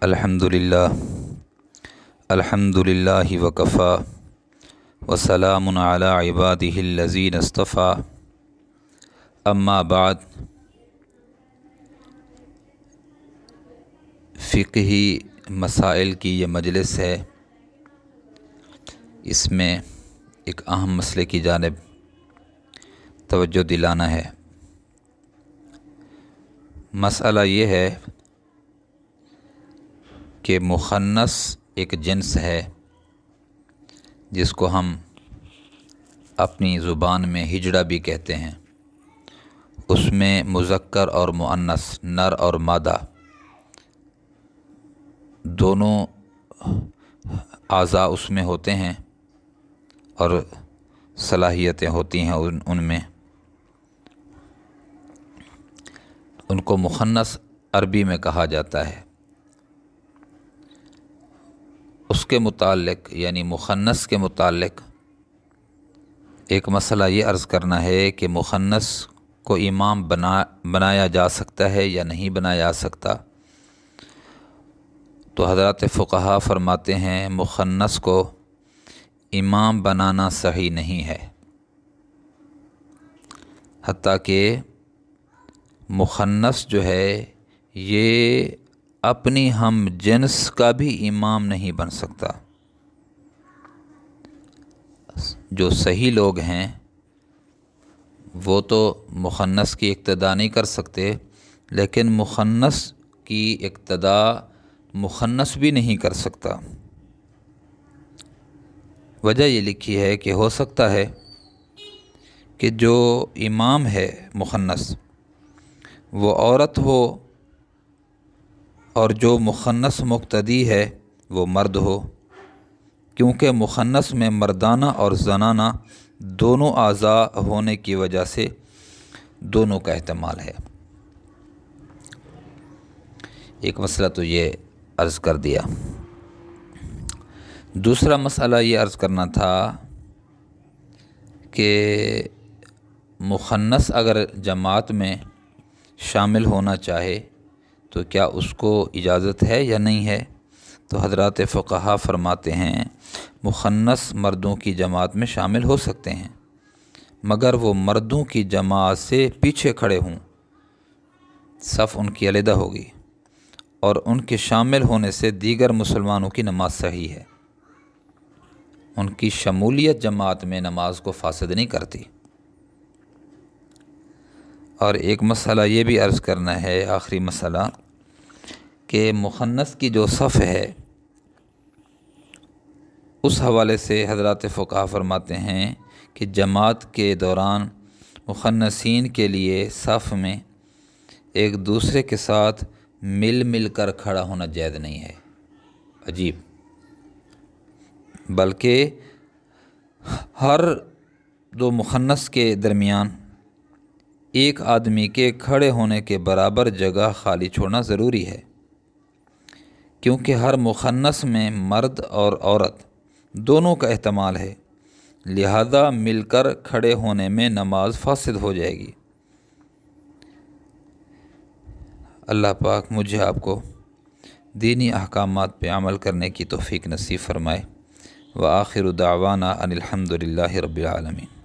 الحمد للہ وکفا وسلام علی عبادہ الذین اصطفیٰ اما بعد۔ فقہی مسائل کی یہ مجلس ہے، اس میں ایک اہم مسئلے کی جانب توجہ دلانا ہے۔ مسئلہ یہ ہے کہ مخنث ایک جنس ہے جس کو ہم اپنی زبان میں ہجڑا بھی کہتے ہیں۔ اس میں مذکر اور مؤنث، نر اور مادہ دونوں اعضاء اس میں ہوتے ہیں اور صلاحیتیں ہوتی ہیں ان میں۔ ان کو مخنث عربی میں کہا جاتا ہے۔ اس کے متعلق یعنی مخنث کے متعلق ایک مسئلہ یہ عرض کرنا ہے کہ مخنث کو امام بنایا جا سکتا ہے یا نہیں بنایا جا سکتا۔ تو حضرات فقہا فرماتے ہیں مخنث کو امام بنانا صحیح نہیں ہے، حتیٰ کہ مخنث جو ہے یہ اپنی ہم جنس کا بھی امام نہیں بن سکتا۔ جو صحیح لوگ ہیں وہ تو مخنث کی اقتداء نہیں کر سکتے، لیکن مخنث کی اقتداء مخنث بھی نہیں کر سکتا۔ وجہ یہ لکھی ہے کہ ہو سکتا ہے کہ جو امام ہے مخنث وہ عورت ہو اور جو مخنث مقتدی ہے وہ مرد ہو، کیونکہ مخنث میں مردانہ اور زنانہ دونوں اعضاء ہونے کی وجہ سے دونوں کا احتمال ہے۔ ایک مسئلہ تو یہ عرض کر دیا۔ دوسرا مسئلہ یہ عرض کرنا تھا کہ مخنث اگر جماعت میں شامل ہونا چاہے تو کیا اس کو اجازت ہے یا نہیں ہے؟ تو حضرات فقہا فرماتے ہیں مخنث مردوں کی جماعت میں شامل ہو سکتے ہیں، مگر وہ مردوں کی جماعت سے پیچھے کھڑے ہوں، صف ان کی علیحدہ ہوگی، اور ان کے شامل ہونے سے دیگر مسلمانوں کی نماز صحیح ہے۔ ان کی شمولیت جماعت میں نماز کو فاسد نہیں کرتی۔ اور ایک مسئلہ یہ بھی عرض کرنا ہے، آخری مسئلہ، کہ مخنث کی جو صف ہے اس حوالے سے حضرات فقہا فرماتے ہیں کہ جماعت کے دوران مخنثین کے لیے صف میں ایک دوسرے کے ساتھ مل کر کھڑا ہونا جائز نہیں ہے۔ عجیب! بلکہ ہر دو مخنث کے درمیان ایک آدمی کے کھڑے ہونے کے برابر جگہ خالی چھوڑنا ضروری ہے، کیونکہ ہر مخنث میں مرد اور عورت دونوں کا احتمال ہے، لہذا مل کر کھڑے ہونے میں نماز فاسد ہو جائے گی۔ اللہ پاک مجھے آپ کو دینی احکامات پہ عمل کرنے کی توفیق نصیب فرمائے۔ وآخر دعوانا ان الحمد للہ رب العالمین۔